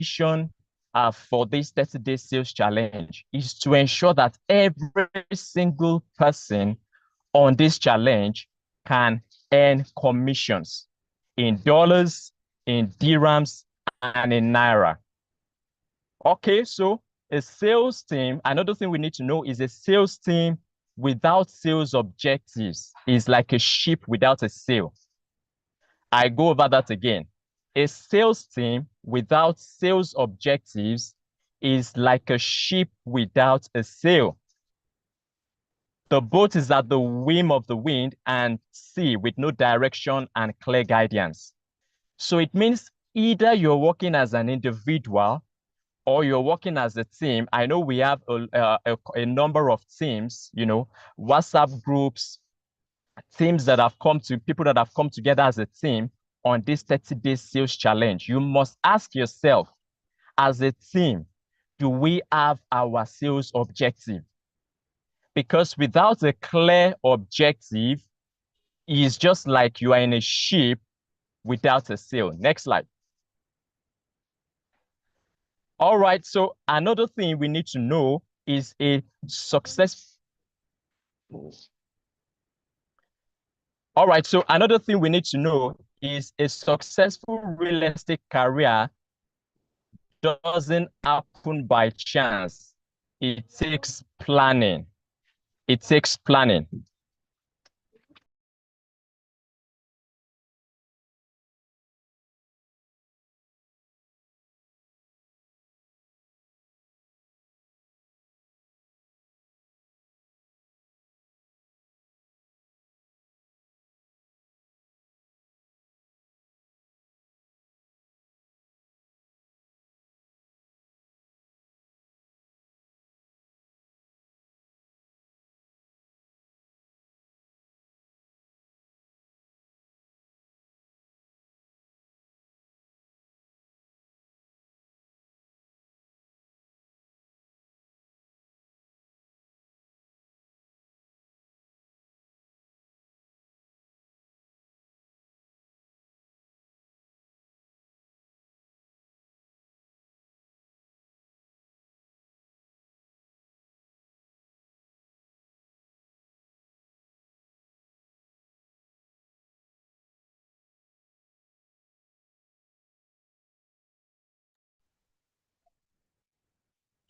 mission for this 30-day sales challenge is to ensure that every single person on this challenge can earn commissions in dollars, in dirhams, and in naira. Okay, so a sales team, another thing we need to know is a sales team without sales objectives is like a ship without a sail. I go over that again. A sales team without sales objectives is like a ship without a sail. The boat is at the whim of the wind and sea with no direction and clear guidance. So it means either you're working as an individual or you're working as a team. I know we have a number of teams, you know, WhatsApp groups, teams that have come to people that have come together as a team on this 30-day sales challenge. You must ask yourself, as a team, do we have our sales objective? Because without a clear objective, it's just like you are in a ship without a sail. Next slide. All right, so another thing we need to know is a success. All right, so another thing we need to know is a successful real estate career doesn't happen by chance. It takes planning. It takes planning.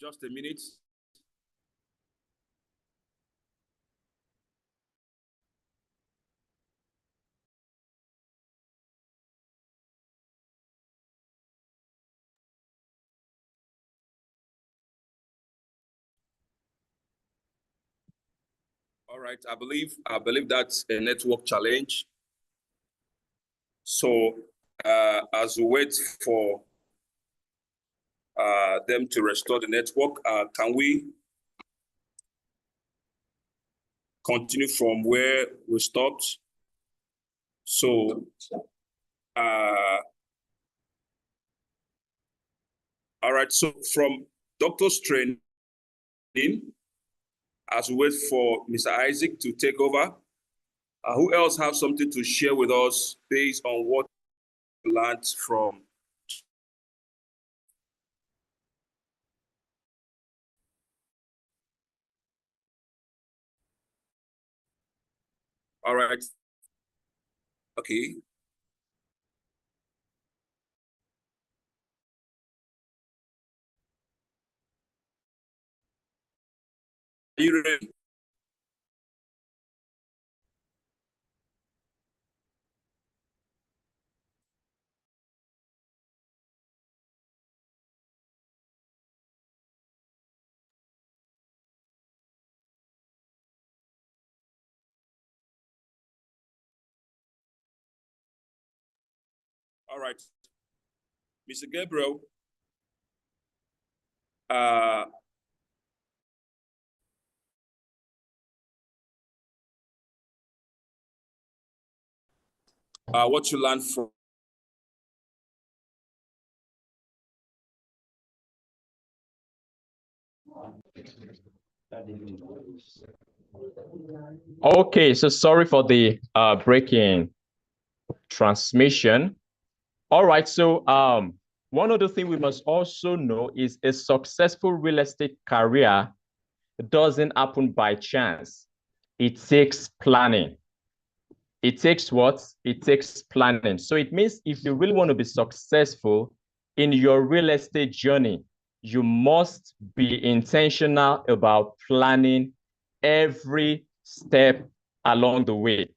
Just a minute. All right, I believe that's a network challenge. So as we wait for them to restore the network, can we continue from where we stopped? So all right, so from doctor's training, as we wait for Mr. Isaac to take over, who else have something to share with us based on what you learned from? All right. Okay. Are you ready? All right. Mr. Gabriel, what you learned from Okay, so sorry for the breaking transmission. All right, so One other thing we must also know is a successful real estate career doesn't happen by chance. It takes planning. It takes what? It takes planning. So it means if you really want to be successful in your real estate journey, you must be intentional about planning every step along the way.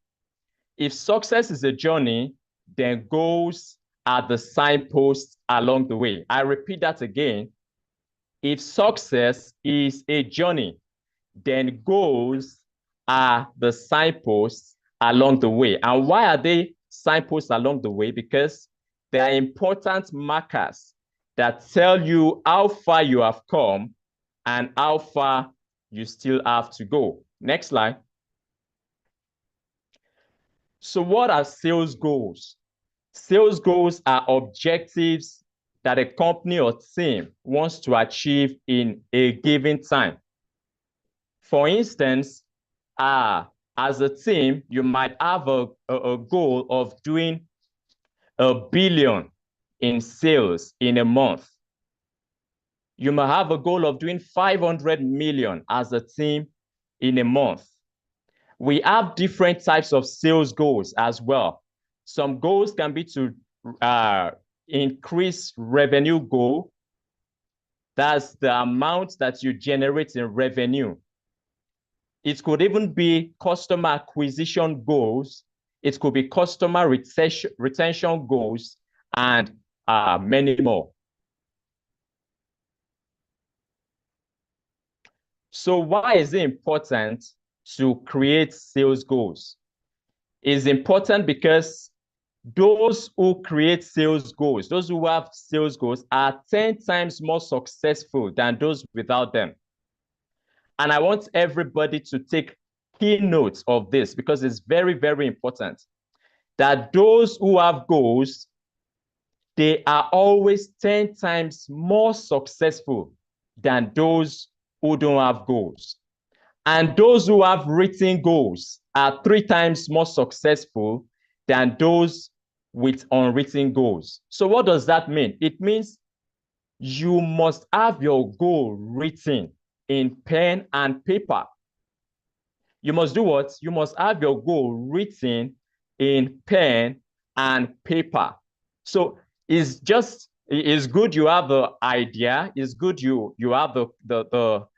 If success is a journey, then goals are the signposts along the way. I repeat that again. If success is a journey, then goals are the signposts along the way. And why are they signposts along the way? Because they are important markers that tell you how far you have come and how far you still have to go. Next slide. So what are sales goals? Sales goals are objectives that a company or team wants to achieve in a given time. For instance, as a team, you might have a goal of doing 1 billion in sales in a month. You might have a goal of doing 500 million as a team in a month. We have different types of sales goals as well. Some goals can be to increase revenue goal. That's the amount that you generate in revenue. It could even be customer acquisition goals. It could be customer retention goals, and many more. So why is it important to create sales goals? It's important because those who create sales goals, those who have sales goals, are 10 times more successful than those without them. And I want everybody to take key notes of this because it's very, very important that those who have goals, they are always 10 times more successful than those who don't have goals. And those who have written goals are 3 times more successful than those with unwritten goals. So what does that mean? It means you must have your goal written in pen and paper. You must do what? You must have your goal written in pen and paper. So it's good you have the idea. It's good you have the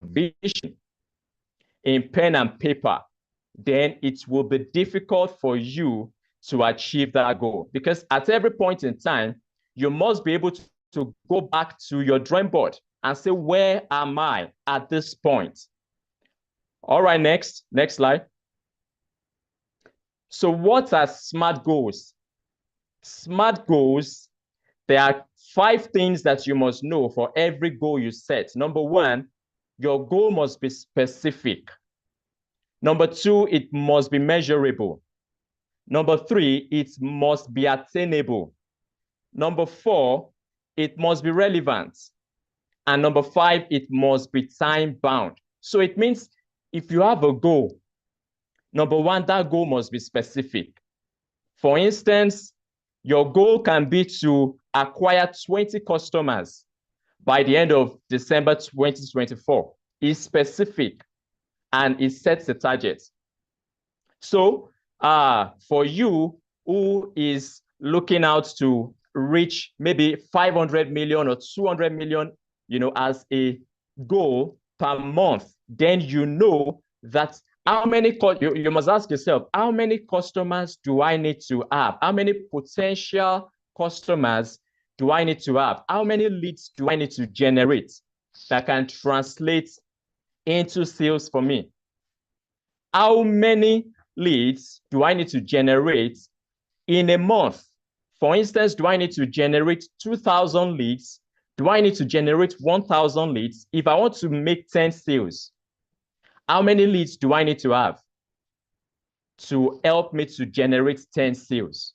vision in pen and paper. Then it will be difficult for you to achieve that goal because at every point in time, you must be able to go back to your drawing board and say, where am I at this point? All right, next slide. So what are SMART goals? SMART goals, there are 5 things that you must know for every goal you set. Number 1, your goal must be specific. Number 2, it must be measurable. Number 3, it must be attainable. Number 4, it must be relevant. And number 5, it must be time bound. So it means if you have a goal, number 1, that goal must be specific. For instance, your goal can be to acquire 20 customers by the end of December 2024. It's specific and it sets a target. So for you who is looking out to reach maybe 500 million or 200 million, as a goal per month, then you know that you must ask yourself, how many customers do I need to have? How many potential customers do I need to have? How many leads do I need to generate that can translate into sales for me? How many leads do I need to generate in a month? For instance, do I need to generate 2,000 leads? Do I need to generate 1,000 leads? If I want to make 10 sales, how many leads do I need to have to help me to generate 10 sales?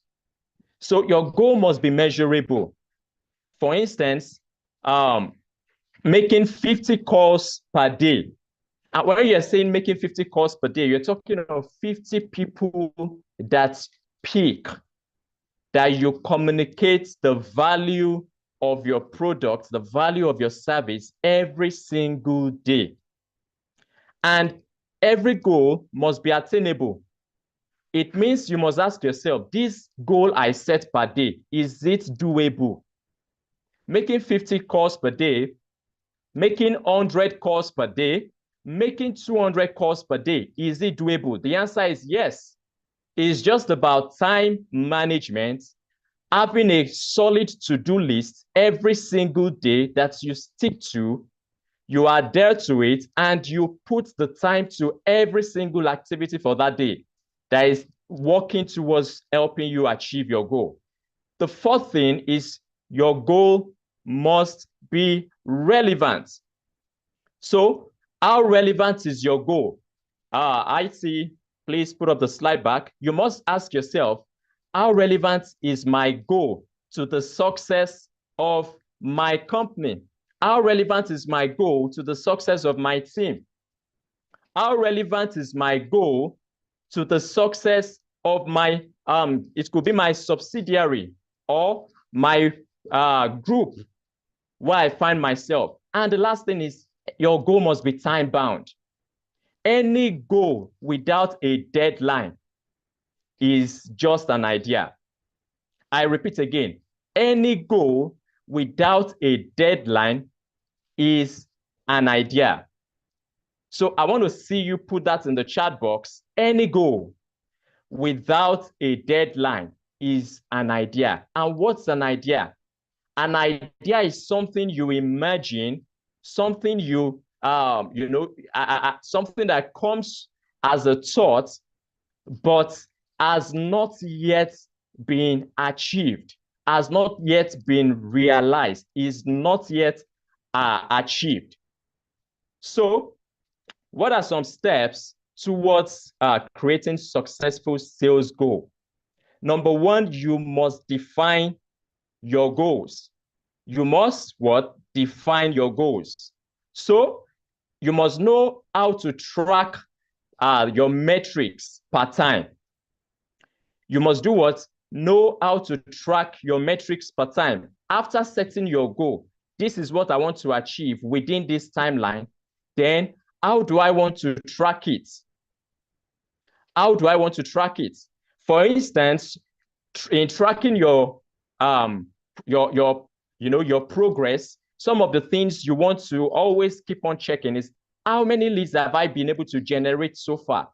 So your goal must be measurable. For instance, making 50 calls per day. And when you're saying making 50 calls per day, you're talking of 50 people that peak that you communicate the value of your product, the value of your service every single day. And every goal must be attainable. It means you must ask yourself, this goal I set per day, is it doable? Making 50 calls per day, making 100 calls per day, making 200 calls per day, is it doable? The answer is yes. It's just about time management, having a solid to-do list every single day that you stick to, you adhere to it, and you put the time to every single activity for that day that is working towards helping you achieve your goal. The fourth thing is your goal must be relevant. So how relevant is your goal? IT, please put up the slide back. You must ask yourself, how relevant is my goal to the success of my company? How relevant is my goal to the success of my team? How relevant is my goal to the success of my, it could be my subsidiary or my group where I find myself? And the last thing is your goal must be time bound. Any goal without a deadline is just an idea. I repeat again, any goal without a deadline is an idea. So I want to see you put that in the chat box. Any goal without a deadline is an idea. And what's an idea? An idea is something you imagine, something you, something that comes as a thought, but has not yet been achieved, has not yet been realized, is not yet achieved. So what are some steps towards creating successful sales goal? Number one, you must define your goals. You must what? Define your goals. So you must know how to track your metrics per time. You must do what? Know how to track your metrics per time. After setting your goal, this is what I want to achieve within this timeline. Then how do I want to track it? How do I want to track it? For instance, in tracking your progress, some of the things you want to always keep on checking is, how many leads have I been able to generate so far?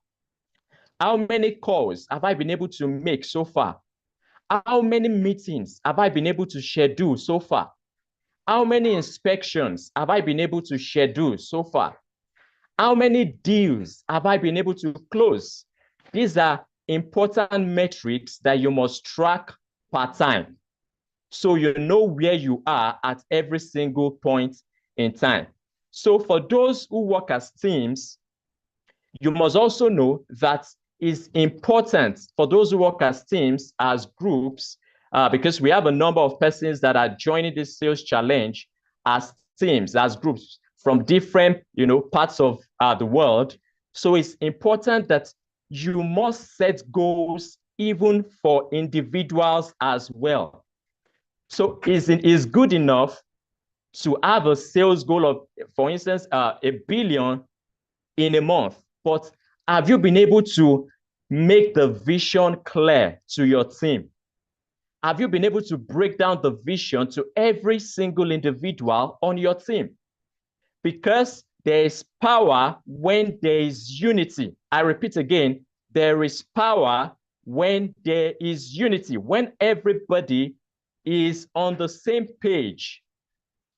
How many calls have I been able to make so far? How many meetings have I been able to schedule so far? How many inspections have I been able to schedule so far? How many deals have I been able to close? These are important metrics that you must track per time, so you know where you are at every single point in time. So for those who work as teams, you must also know that it's important for those who work as teams, as groups, because we have a number of persons that are joining this sales challenge as teams, as groups from different parts of the world. So it's important that you must set goals even for individuals as well. So it's good enough to have a sales goal of, for instance, $1 billion in a month, but have you been able to make the vision clear to your team? Have you been able to break down the vision to every single individual on your team? Because there is power when there is unity. I repeat again, there is power when there is unity. When everybody is on the same page,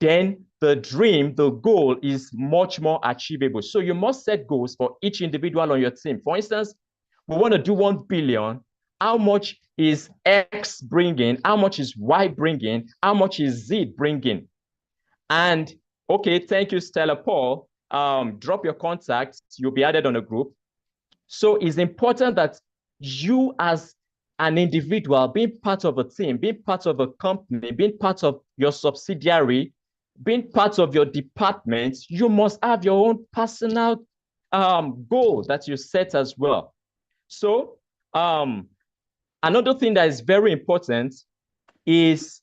then the dream, the goal is much more achievable. So you must set goals for each individual on your team. For instance, we want to do 1 billion. How much is X bringing? How much is Y bringing? How much is Z bringing? And okay, thank you, Stella Paul. Drop your contacts. You'll be added on a group. So it's important that you as an individual, being part of a team, being part of a company, being part of your subsidiary, being part of your department, you must have your own personal goal that you set as well. So Another thing that is very important is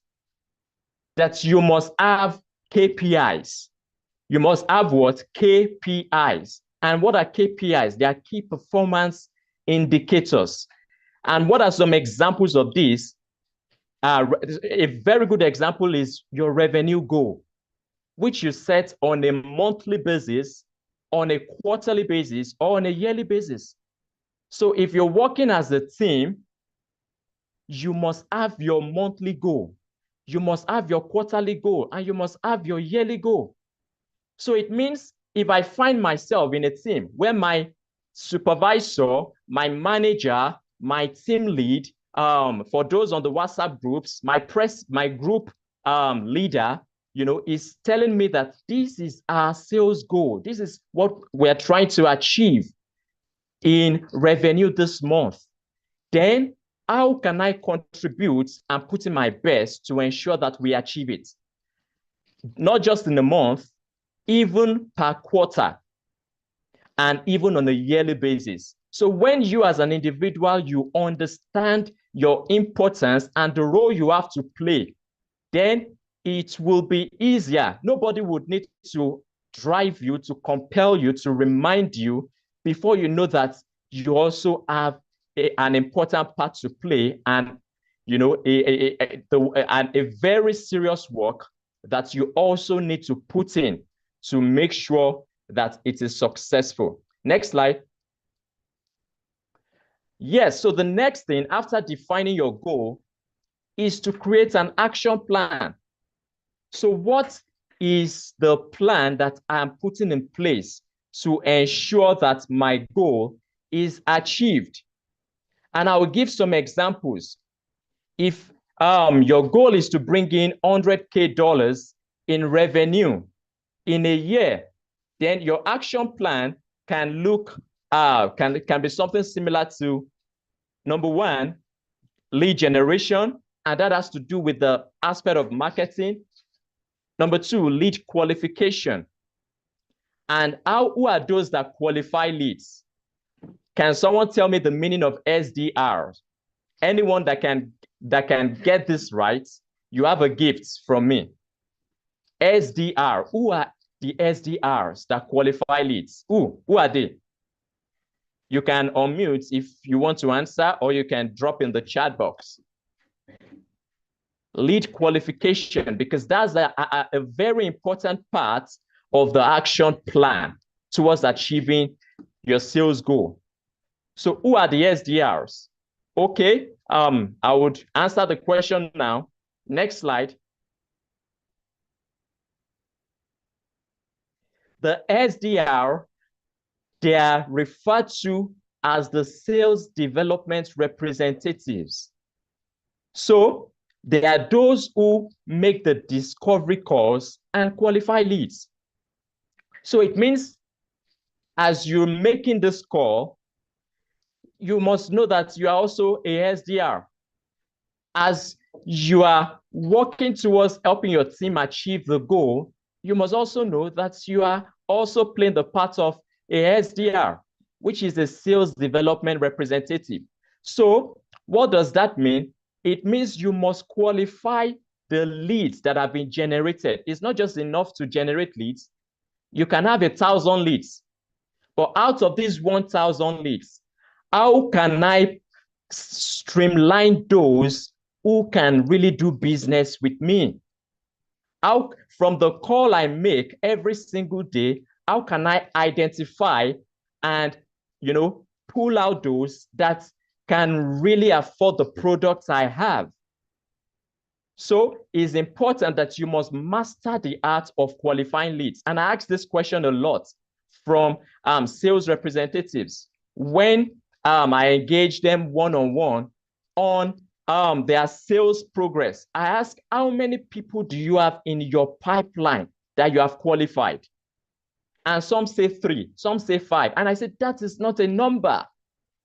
that you must have KPIs. You must have what? KPIs. And what are KPIs? They are key performance indicators. And what are some examples of this? A very good example is your revenue goal, which you set on a monthly basis, on a quarterly basis, or on a yearly basis. So if you're working as a team, you must have your monthly goal, you must have your quarterly goal, and you must have your yearly goal. So it means if I find myself in a team where my supervisor, my manager, my team lead, for those on the WhatsApp groups, my group leader, is telling me that this is our sales goal. This is what we're trying to achieve in revenue this month. Then how can I contribute and put in my best to ensure that we achieve it? Not just in a month, even per quarter, and even on a yearly basis. So when you as an individual, you understand your importance and the role you have to play, then it will be easier. Nobody would need to drive you, to compel you, to remind you before you know that you also have an important part to play, and a very serious work that you also need to put in to make sure that it is successful. Next slide. Yes, so the next thing after defining your goal is to create an action plan. So what is the plan that I'm putting in place to ensure that my goal is achieved? And I will give some examples. If your goal is to bring in $100K in revenue in a year, then your action plan can look can be something similar to, number one, lead generation, and that has to do with the aspect of marketing. Number two, lead qualification. And who are those that qualify leads? Can someone tell me the meaning of SDR? Anyone that can get this right, you have a gift from me. SDR, who are the SDRs that qualify leads? Who are they? You can unmute if you want to answer, or you can drop in the chat box. Lead qualification, because that's a very important part of the action plan towards achieving your sales goal. So who are the SDRs? Okay, I would answer the question now. Next slide. The SDR, they are referred to as the sales development representatives. So they are those who make the discovery calls and qualify leads. So it means as you're making this call, you must know that you are also a SDR. As you are working towards helping your team achieve the goal, you must also know that you are also playing the part of a SDR, which is a sales development representative. So what does that mean? It means you must qualify the leads that have been generated. It's not just enough to generate leads. You can have 1,000 leads, but out of these 1,000 leads, how can I streamline those who can really do business with me? How, from the call I make every single day, how can I identify and, pull out those that can really afford the products I have? So it's important that you must master the art of qualifying leads. And I ask this question a lot from sales representatives when I engage them one-on-one on their sales progress. I ask, how many people do you have in your pipeline that you have qualified? And some say 3, some say 5. And I said, that is not a number.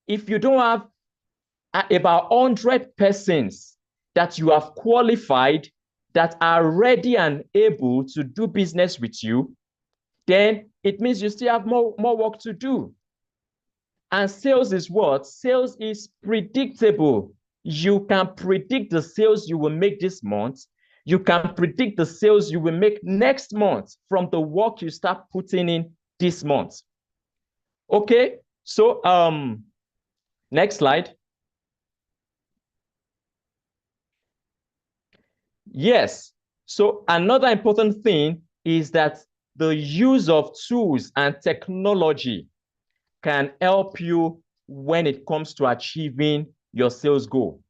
If you don't have about 100 persons that you have qualified that are ready and able to do business with you, then it means you still have more work to do. And sales is what? Sales is predictable. You can predict the sales you will make this month. You can predict the sales you will make next month from the work you start putting in this month. Okay, so next slide. Yes, so another important thing is that the use of tools and technology can help you when it comes to achieving your sales goal.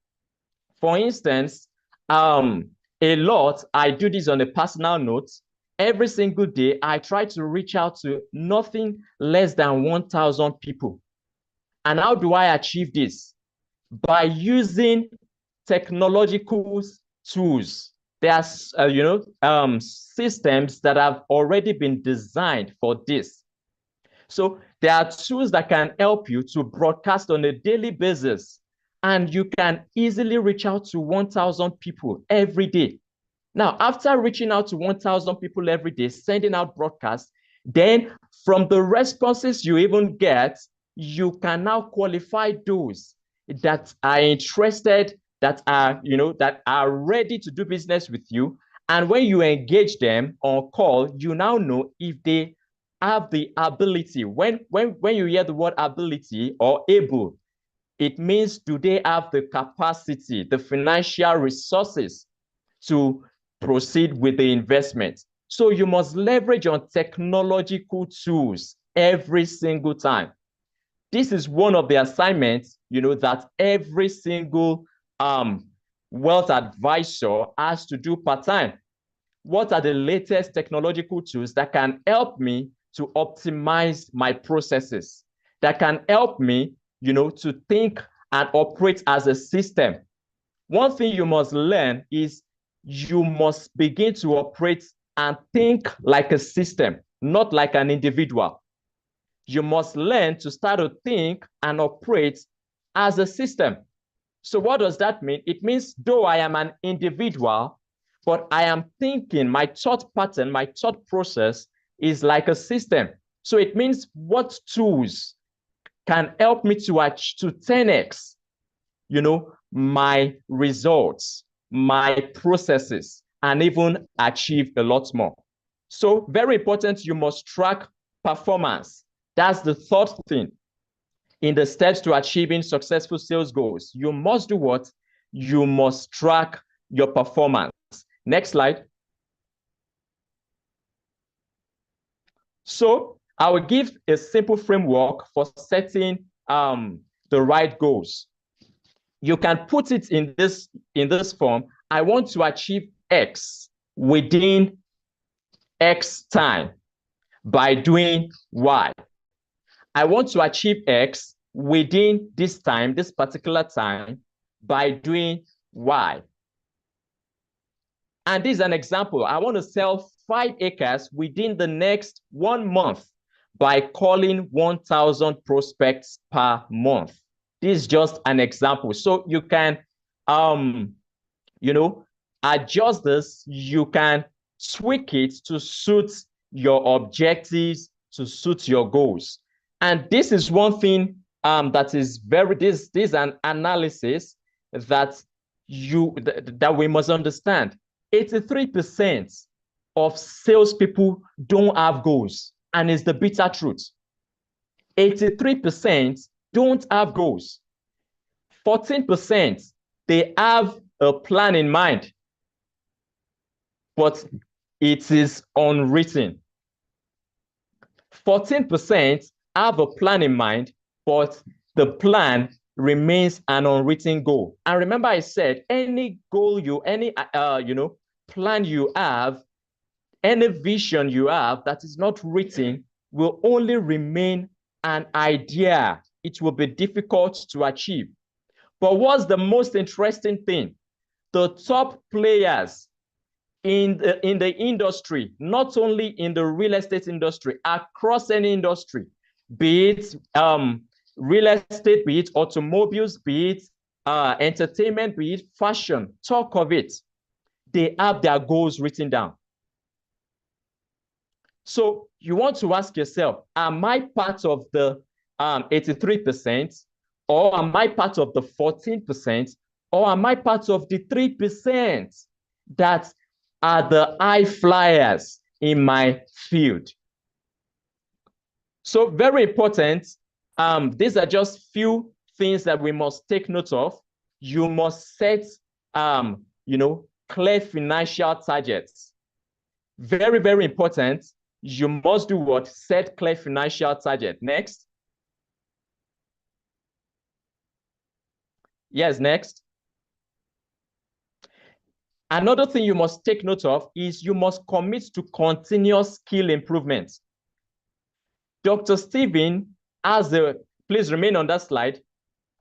For instance, I do this on a personal note. Every single day, I try to reach out to nothing less than 1,000 people. And how do I achieve this? By using technological tools. There are systems that have already been designed for this. So there are tools that can help you to broadcast on a daily basis, and you can easily reach out to 1,000 people every day. Now, after reaching out to 1,000 people every day, sending out broadcasts, then from the responses you even get, you can now qualify those that are interested, that are ready to do business with you. And when you engage them on call, you now know if they have the ability. When you hear the word ability or able, it means do they have the capacity, the financial resources to proceed with the investment. So you must leverage on technological tools every single time. This is one of the assignments, that every single wealth advisor has to do part-time. What are the latest technological tools that can help me to optimize my processes, that can help me, to think and operate as a system? One thing you must learn is you must begin to operate and think like a system, not like an individual. You must learn to start to think and operate as a system. So what does that mean? It means though I am an individual, but I am thinking, my thought pattern, my thought process is like a system. So it means what tools can help me to 10x, my results, my processes, and even achieve a lot more. So very important, you must track performance. That's the third thing. In the steps to achieving successful sales goals, you must do what? You must track your performance. Next slide. So I will give a simple framework for setting the right goals. You can put it in this form. I want to achieve X within X time by doing Y. I want to achieve X within this time, this particular time, by doing Y. And this is an example. I want to sell 5 acres within the next 1 month by calling 1,000 prospects per month. This is just an example. So you can, adjust this. You can tweak it to suit your objectives, to suit your goals. And this is one thing that is this is an analysis that we must understand. 83% of salespeople don't have goals, and it's the bitter truth. 83% don't have goals. 14%, they have a plan in mind, but it is unwritten. 14% have a plan in mind, but the plan remains an unwritten goal. And remember, I said any goal plan you have, any vision you have that is not written will only remain an idea. It will be difficult to achieve. But what's the most interesting thing? The top players in the industry, not only in the real estate industry, across any industry, be it real estate, be it automobiles, be it entertainment, be it fashion, talk of it, they have their goals written down. So you want to ask yourself, am I part of the 83%, or am I part of the 14%, Or am I part of the 3% that are the high flyers in my field? So very important. These are just few things that we must take note of. You must set, clear financial targets. Very, very important. You must do what? Set clear financial target. Next. Yes, next. Another thing you must take note of is you must commit to continuous skill improvement. Dr. Stephen has please remain on that slide.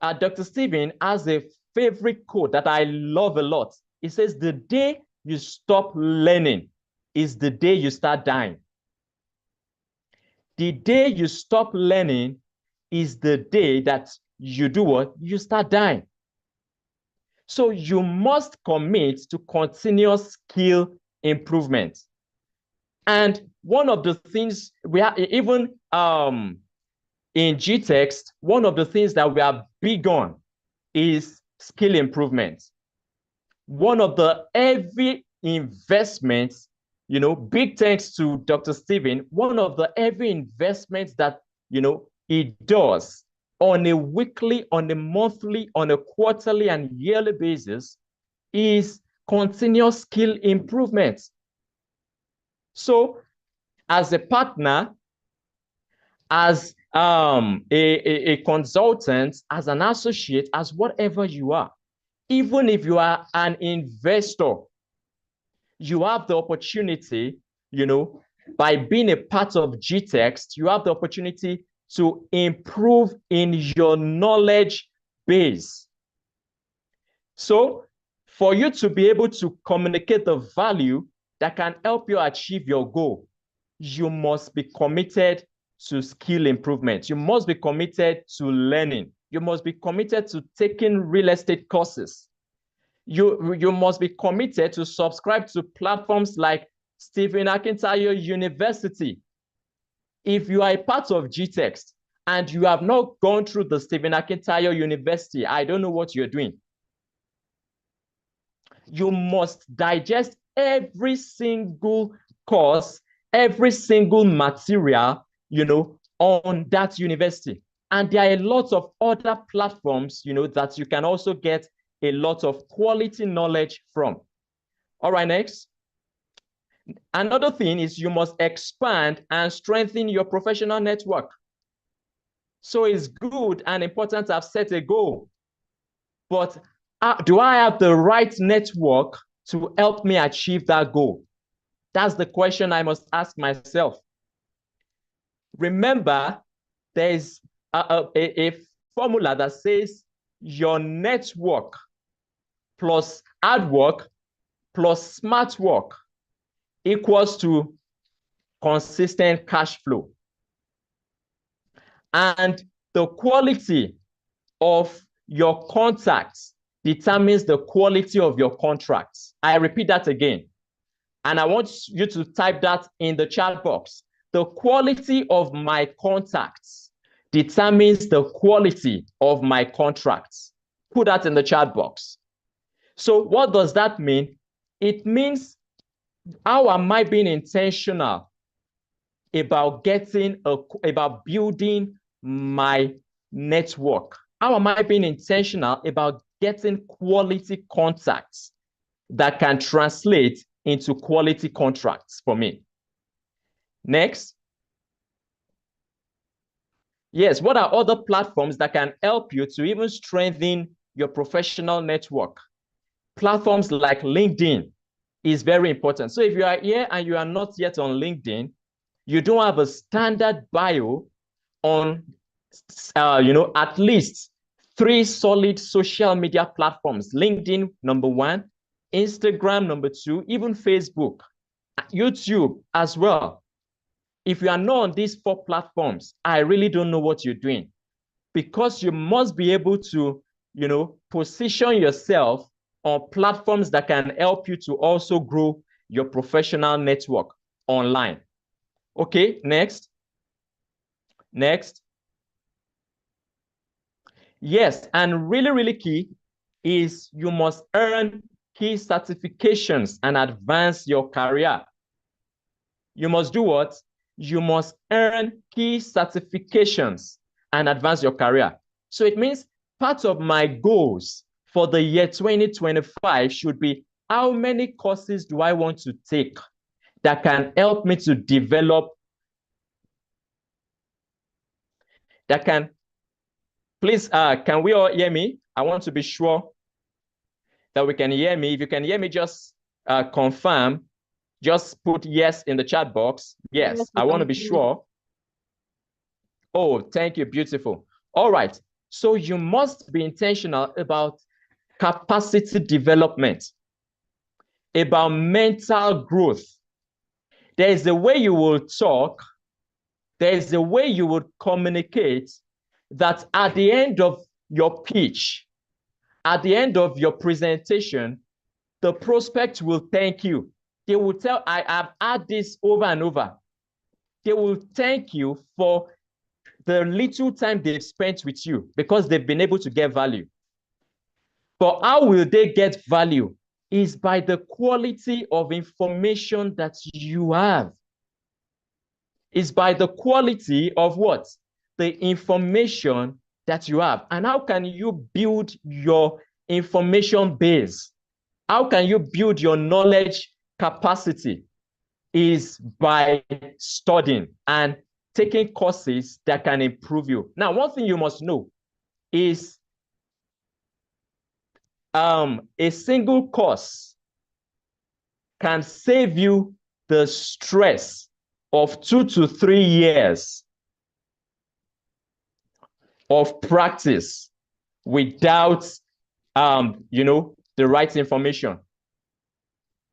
Dr. Stephen has a favorite quote that I love a lot. He says, the day you stop learning is the day you start dying. The day you stop learning is the day that you do what? You start dying. So you must commit to continuous skill improvement. And one of the things we have, even in Gtext, one of the things that we are big on is skill improvement. One of the heavy investments, big thanks to Dr. Stephen, one of the heavy investments that, he does on a weekly, on a monthly, on a quarterly and yearly basis is continuous skill improvement. So as a partner, as a consultant, as an associate, as whatever you are, even if you are an investor, you have the opportunity, by being a part of Gtext, you have the opportunity to improve in your knowledge base. So for you to be able to communicate the value that can help you achieve your goal, you must be committed to skill improvement. You must be committed to learning. You must be committed to taking real estate courses. You must be committed to subscribe to platforms like Stephen Akintayo University. If you are a part of Gtext and you have not gone through the Stephen Akintayo University, I don't know what you're doing. You must digest every single course, every single material, on that university. And there are a lot of other platforms, that you can also get a lot of quality knowledge from. All right, next. Another thing is you must expand and strengthen your professional network. So it's good and important to have set a goal. But do I have the right network to help me achieve that goal? That's the question I must ask myself. Remember, there's a formula that says your network plus hard work plus smart work equals to consistent cash flow. And the quality of your contacts determines the quality of your contracts. I repeat that again. And I want you to type that in the chat box. The quality of my contacts determines the quality of my contracts. Put that in the chat box. So what does that mean? It means, how am I being intentional about building my network? How am I being intentional about getting quality contacts that can translate into quality contracts for me? Next. Yes, what are other platforms that can help you to even strengthen your professional network? Platforms like LinkedIn is very important. So if you are here and you are not yet on LinkedIn, you don't have a standard bio on, at least 3 solid social media platforms. LinkedIn, number 1, Instagram, number 2, even Facebook, YouTube as well. If you are not on these 4 platforms, I really don't know what you're doing, because you must be able to, position yourself on platforms that can help you to also grow your professional network online. Okay, next. Next. Yes, and really, really key, is you must earn key certifications and advance your career. You must do what? You must earn key certifications and advance your career. So it means part of my goals for the year 2025 should be, how many courses do I want to take that can help me to develop, that can, please, can we all hear me? I want to be sure that we can hear me. If you can hear me, just confirm. Just put yes in the chat box. Yes, I want to be sure. Oh, thank you. Beautiful. All right. So you must be intentional about capacity development, about mental growth. There is a way you will talk. There is a way you would communicate that at the end of your pitch, at the end of your presentation, the prospect will thank you. They will tell, I have had this over and over. They will thank you for the little time they've spent with you because they've been able to get value. But how will they get value? Is by the quality of information that you have. Is by the quality of what? The information that you have. And how can you build your information base? How can you build your knowledge capacity? Is by studying and taking courses that can improve you. Now, one thing you must know is a single course can save you the stress of 2 to 3 years of practice without, the right information.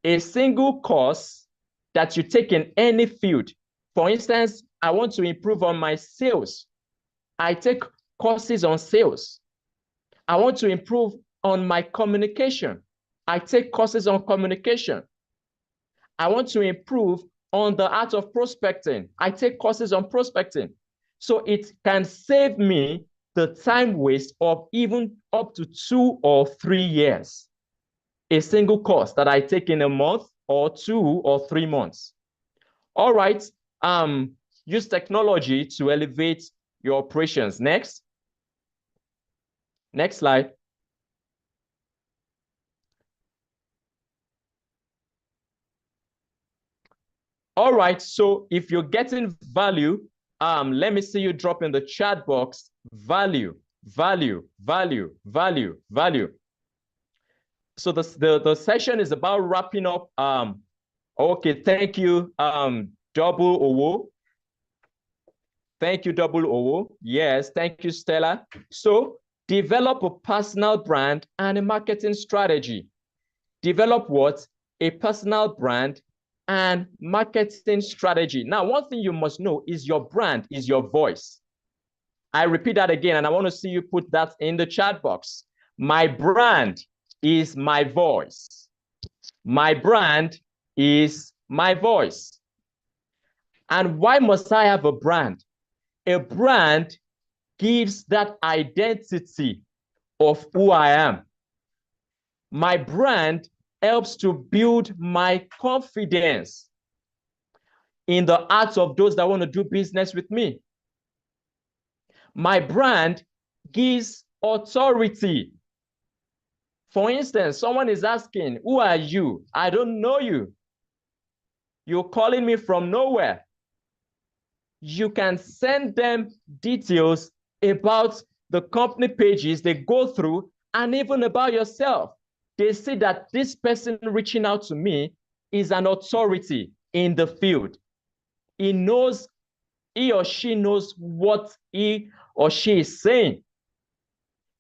A single course that you take in any field. For instance, I want to improve on my sales. I take courses on sales. I want to improve on my communication. I take courses on communication. I want to improve on the art of prospecting. I take courses on prospecting. So it can save me the time waste of even up to 2 or 3 years. A single course that I take in a month or 2 or 3 months. All right. Use technology to elevate your operations. Next. Next slide. All right. So if you're getting value, let me see you drop in the chat box. Value, value, value, value, value. So the session is about wrapping up. Okay, thank you, Double Owo. Thank you, Double Owo. Yes, thank you, Stella. So develop a personal brand and a marketing strategy. Develop what? A personal brand and marketing strategy. Now, one thing you must know is your brand is your voice. I repeat that again, and I want to see you put that in the chat box. My brand is my voice. My brand is my voice. And why must I have a brand? A brand gives that identity of who I am. My brand helps to build my confidence in the hearts of those that want to do business with me. My brand gives authority. For instance, someone is asking, who are you? I don't know you. You're calling me from nowhere. You can send them details about the company pages they go through and even about yourself. They see that this person reaching out to me is an authority in the field. He or she knows what he or she is saying.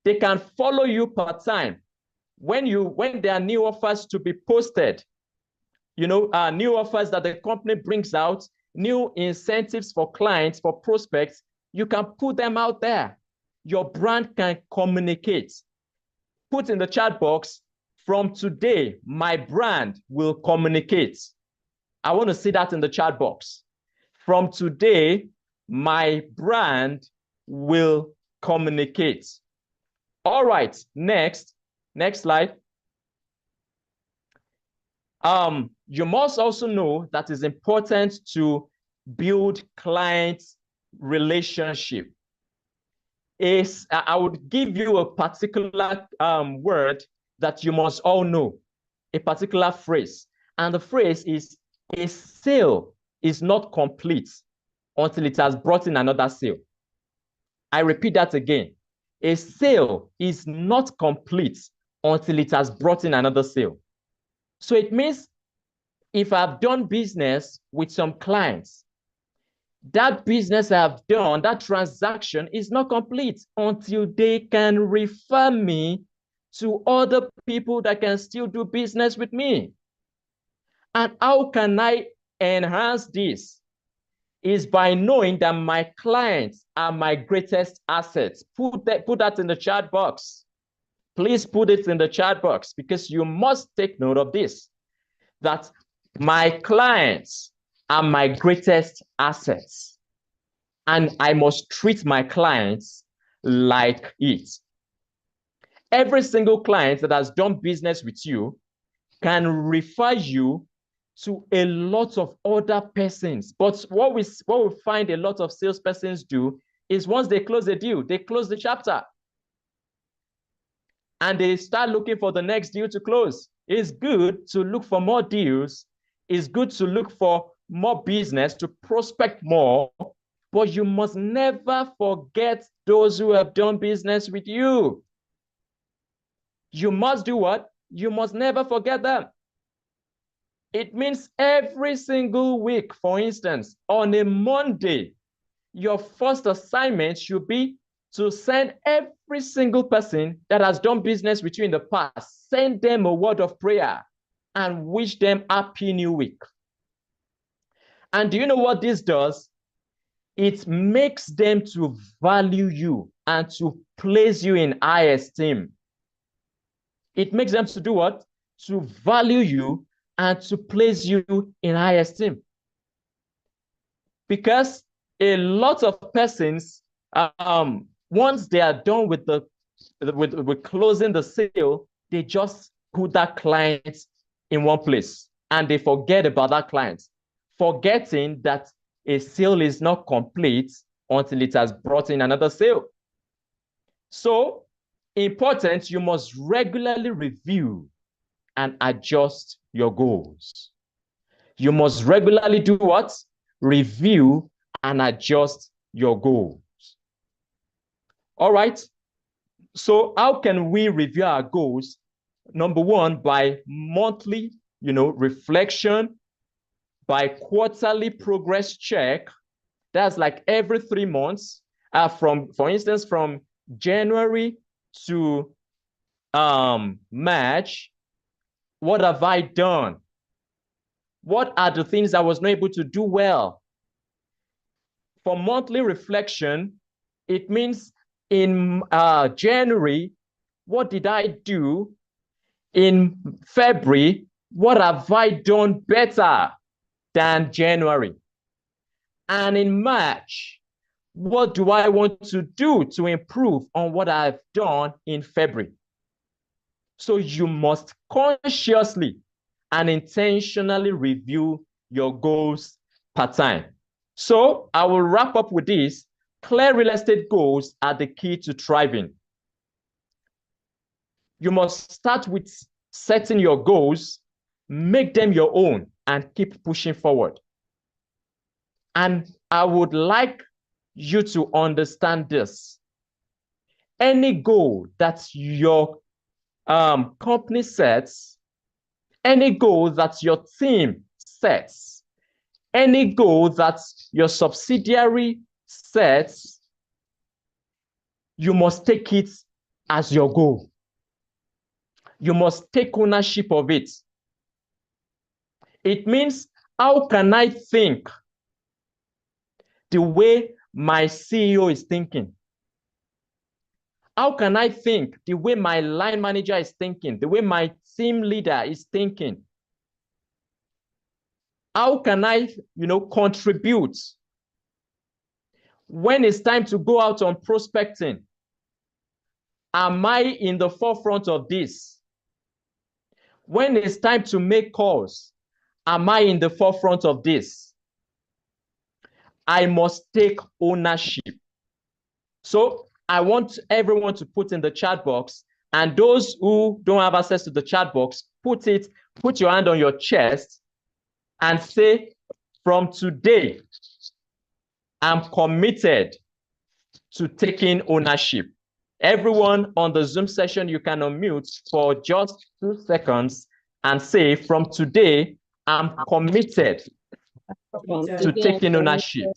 They can follow you part-time. When there are new offers to be posted, new offers that the company brings out, new incentives for clients, for prospects, you can put them out there. Your brand can communicate. Put in the chat box, from today, my brand will communicate. I want to see that in the chat box. From today, my brand will communicate. All right, next, Next slide. You must also know that it's important to build client relationship. I would give you a particular word that you must all know, a particular phrase. And the phrase is, a sale is not complete until it has brought in another sale. I repeat that again. A sale is not complete until it has brought in another sale. So it means if I've done business with some clients, that business I've done, that transaction is not complete until they can refer me to other people that can still do business with me. And how can I enhance this? Is by knowing that my clients are my greatest assets. Put that in the chat box. Please put it in the chat box, because you must take note of this, that my clients are my greatest assets, and I must treat my clients like it. Every single client that has done business with you can refer you to a lot of other persons. But what we find a lot of salespersons do is, once they close a deal, they close the chapter and they start looking for the next deal to close. It's good to look for more deals. It's good to look for more business, to prospect more, but you must never forget those who have done business with you. You must do what? You must never forget them. It means every single week, for instance, on a Monday, your first assignment should be to send every single person that has done business with you in the past, send them a word of prayer and wish them Happy New Week. And do you know what this does? It makes them to value you and to place you in high esteem. It makes them to do what? To value you and to place you in high esteem. Because a lot of persons, once they are done with with closing the sale, they just put that client in one place and they forget about that client, forgetting that a sale is not complete until it has brought in another sale. So important, you must regularly review and adjust your goals. You must regularly do what? Review and adjust your goals. All right. So how can we review our goals? Number one, by monthly, reflection, by quarterly progress check. That's like every 3 months. For instance, from January to March, what have I done? What are the things I was not able to do well? For monthly reflection, it means in January, what did I do? In February, what have I done better than January? And in March, what do I want to do to improve on what I've done in February? So you must consciously and intentionally review your goals per time. So I will wrap up with this. Clear real estate goals are the key to thriving. You must start with setting your goals, make them your own, and keep pushing forward. And I would like you to understand this. Any goal that your company sets, any goal that your team sets, any goal that your subsidiary sets, you must take it as your goal. You must take ownership of it. It means, how can I think the way my CEO is thinking? How can I think the way my line manager is thinking, the way my team leader is thinking? How can I, contribute? When it's time to go out on prospecting, am I in the forefront of this? When it's time to make calls, am I in the forefront of this? I must take ownership. So I want everyone to put in the chat box, and those who don't have access to the chat box, put your hand on your chest and say, from today, I'm committed to taking ownership. Everyone on the Zoom session, you can unmute for just 2 seconds and say, from today, I'm committed to taking ownership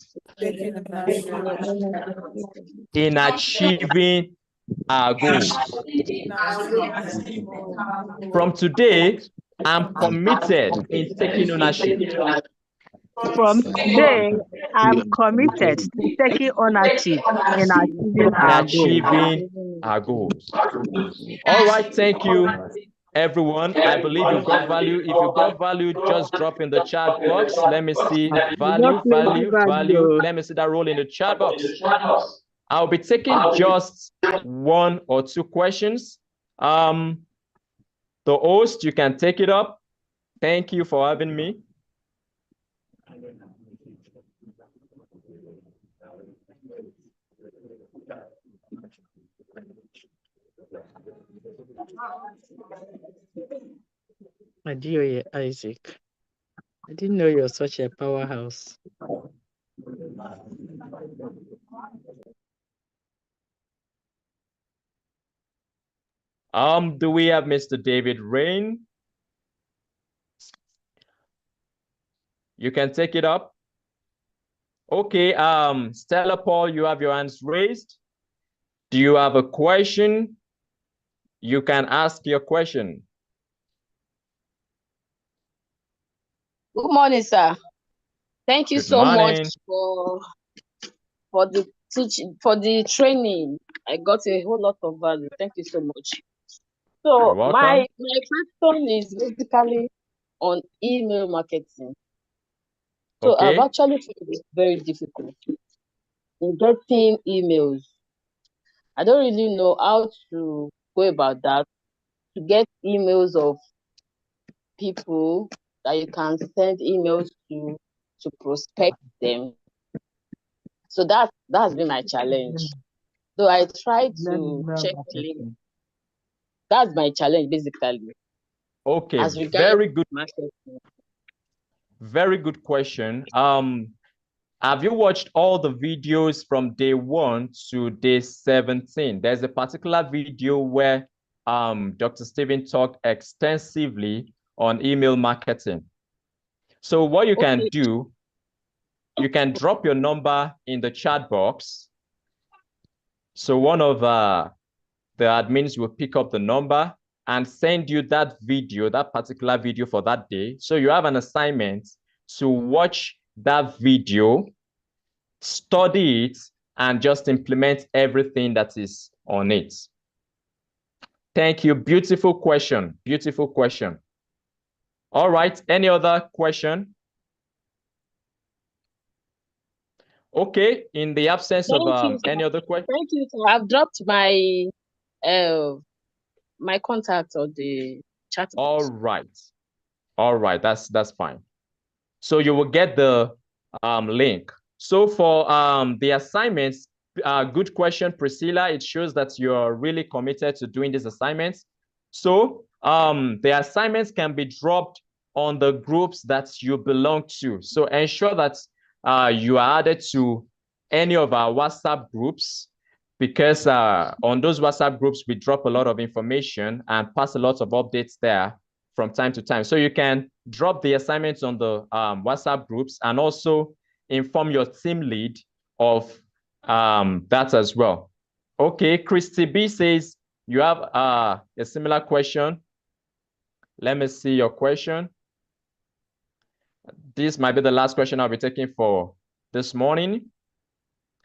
in achieving our goals. From today, I'm committed in taking ownership. From today, I'm committed to taking ownership in achieving our goals. All right, thank you, everyone. I believe you got value. If you got value, just drop in the chat box. Let me see value. Let me see that roll in the chat box. I'll be taking just 1 or 2 questions. The host, you can take it up. Thank you for having me. My dear Isaac, I didn't know you're such a powerhouse. Do we have Mr. David Rain? You can take it up. Okay, Stella Paul, you have your hands raised. Do you have a question? You can ask your question. Good morning, sir. Thank you so much for the training. I got a whole lot of value. Thank you so much. So my question is basically on email marketing. So okay. I've actually found it very difficult in getting emails. I don't really know how to go about that, to get emails of people that you can send emails to prospect them. So that's been my challenge. So I tried to check LinkedIn. That's my challenge, basically. Okay, very good. Very good question. Have you watched all the videos from day 1 to day 17? There's a particular video where Dr. Stephen talked extensively on email marketing. So what you can do, you can drop your number in the chat box. So one of the admins will pick up the number and send you that video, that particular video for that day. So you have an assignment to watch that video, study it, and just implement everything that is on it. Thank you. Beautiful question. Beautiful question. All right. Any other question? Okay. In the absence of any other question. Thank you, sir. I've dropped my my contact on the chat box. All right. All right. That's fine. So you will get the link. So for the assignments, good question, Priscilla. It shows that you're really committed to doing these assignments. So the assignments can be dropped on the groups that you belong to. So ensure that you are added to any of our WhatsApp groups, because on those WhatsApp groups, we drop a lot of information and pass a lot of updates there from time to time. So you can drop the assignments on the WhatsApp groups and also inform your team lead of that as well. Okay, Christy B says you have a similar question. Let me see your question. This might be the last question I'll be taking for this morning.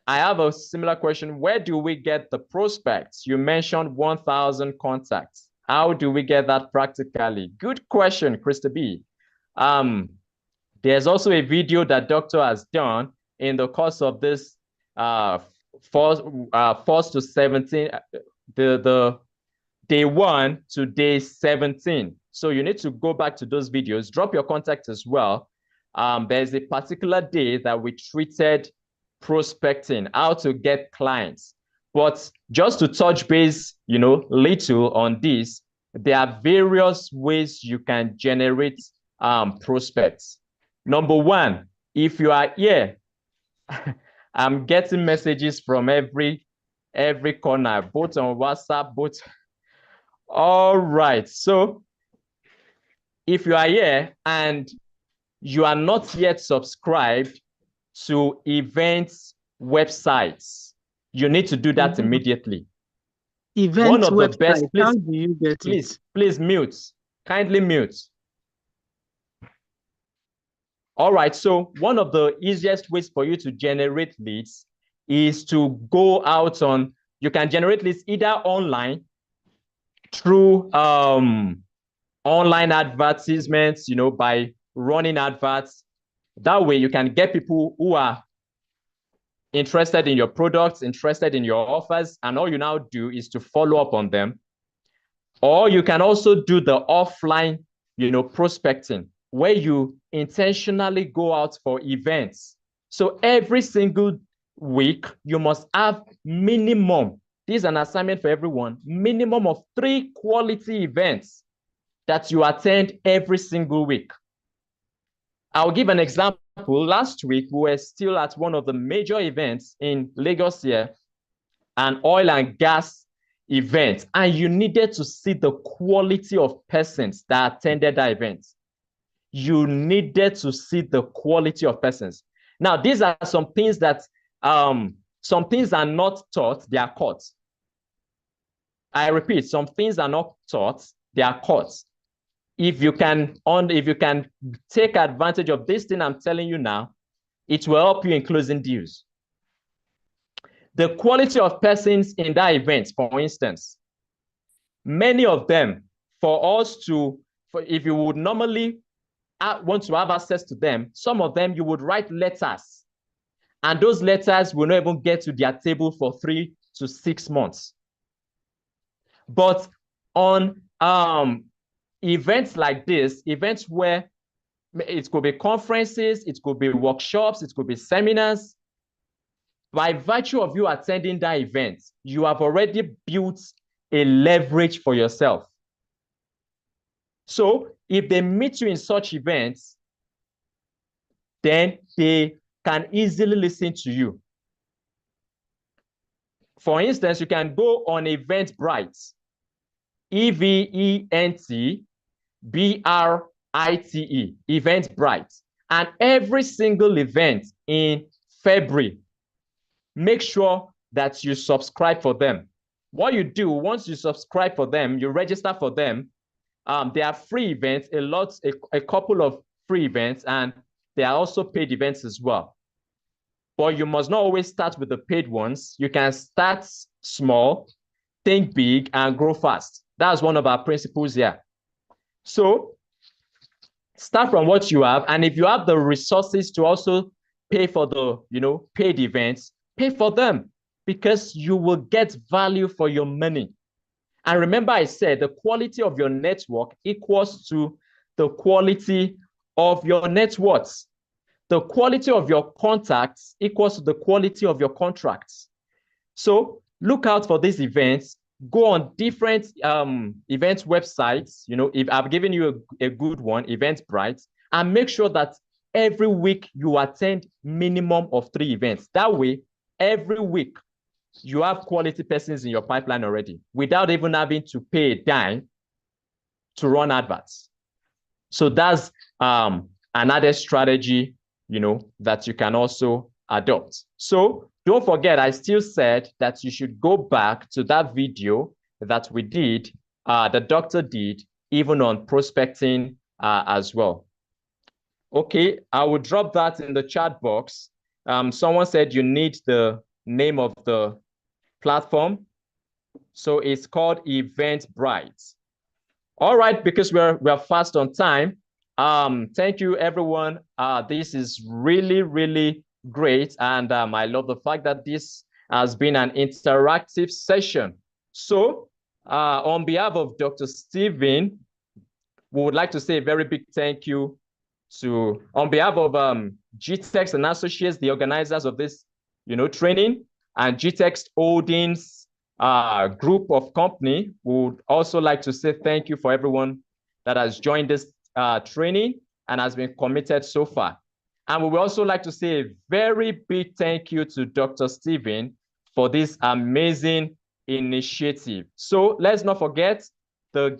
I have a similar question. Where do we get the prospects? You mentioned 1,000 contacts. How do we get that practically? Good question, Christy B. There's also a video that Doctor has done in the course of this 4 to 17 the day 1 to day 17. So you need to go back to those videos, drop your contact as well. There's a particular day that we treated prospecting, how to get clients. But just to touch base, little on this, there are various ways you can generate prospects. Number 1, if you are here, I'm getting messages from every corner, both on WhatsApp, both. All right. So if you are here and you are not yet subscribed to events websites, you need to do that immediately. Event One of website, the best, how do you get it? Please mute. Kindly mute. All right, so one of the easiest ways for you to generate leads is to go out on, you can generate leads either online through online advertisements, by running adverts. That way you can get people who are interested in your products, interested in your offers, and all you now do is to follow up on them. Or you can also do the offline, prospecting, where you intentionally go out for events. So every single week, you must have minimum, this is an assignment for everyone, minimum of 3 quality events that you attend every single week. I'll give an example. Last week, we were still at one of the major events in Lagos here, an oil and gas event, and you needed to see the quality of persons that attended that event. You needed to see the quality of persons. Now, these are some things that, some things are not taught, they are caught. I repeat, some things are not taught, they are caught. If you can take advantage of this thing I'm telling you now, it will help you in closing deals. The quality of persons in that event, for instance, many of them, if you would normally want to have access to them, some of them you would write letters, and those letters will not even get to their table for 3 to 6 months. But on events like this, events where it could be conferences, it could be workshops, it could be seminars, by virtue of you attending that event, you have already built a leverage for yourself. So if they meet you in such events, then they can easily listen to you. For instance, you can go on Eventbrite, Eventbrite, Eventbrite, and every single event in February, make sure that you subscribe for them. What you do, once you subscribe for them, you register for them. There are free events, a couple of free events, and there are also paid events as well. But you must not always start with the paid ones. You can start small, think big, and grow fast. That's one of our principles here. So start from what you have, and if you have the resources to also pay for the paid events, pay for them, because you will get value for your money. And remember, I said the quality of your network equals to the quality of your net worth. The quality of your contacts equals to the quality of your contracts. So look out for these events. Go on different event websites. If I've given you a good one, Eventbrite, and make sure that every week you attend minimum of 3 events. That way, every week you have quality persons in your pipeline already without even having to pay a dime to run adverts. So that's another strategy, that you can also adopt. So don't forget, I still said that you should go back to that video that we did, the doctor did, even on prospecting as well. Okay, I will drop that in the chat box. Someone said you need the name of the platform. So it's called Eventbrite. All right, because we're fast on time. Thank you, everyone. This is really, really great. And I love the fact that this has been an interactive session. So on behalf of Dr. Stephen, we would like to say a very big thank you on behalf of Gtext and Associates, the organizers of this, training, and Gtext Holdings group of company. We would also like to say thank you for everyone that has joined this training and has been committed so far. And we would also like to say a very big thank you to Dr. Stephen for this amazing initiative. So let's not forget, the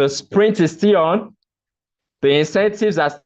sprint is still on. The incentives are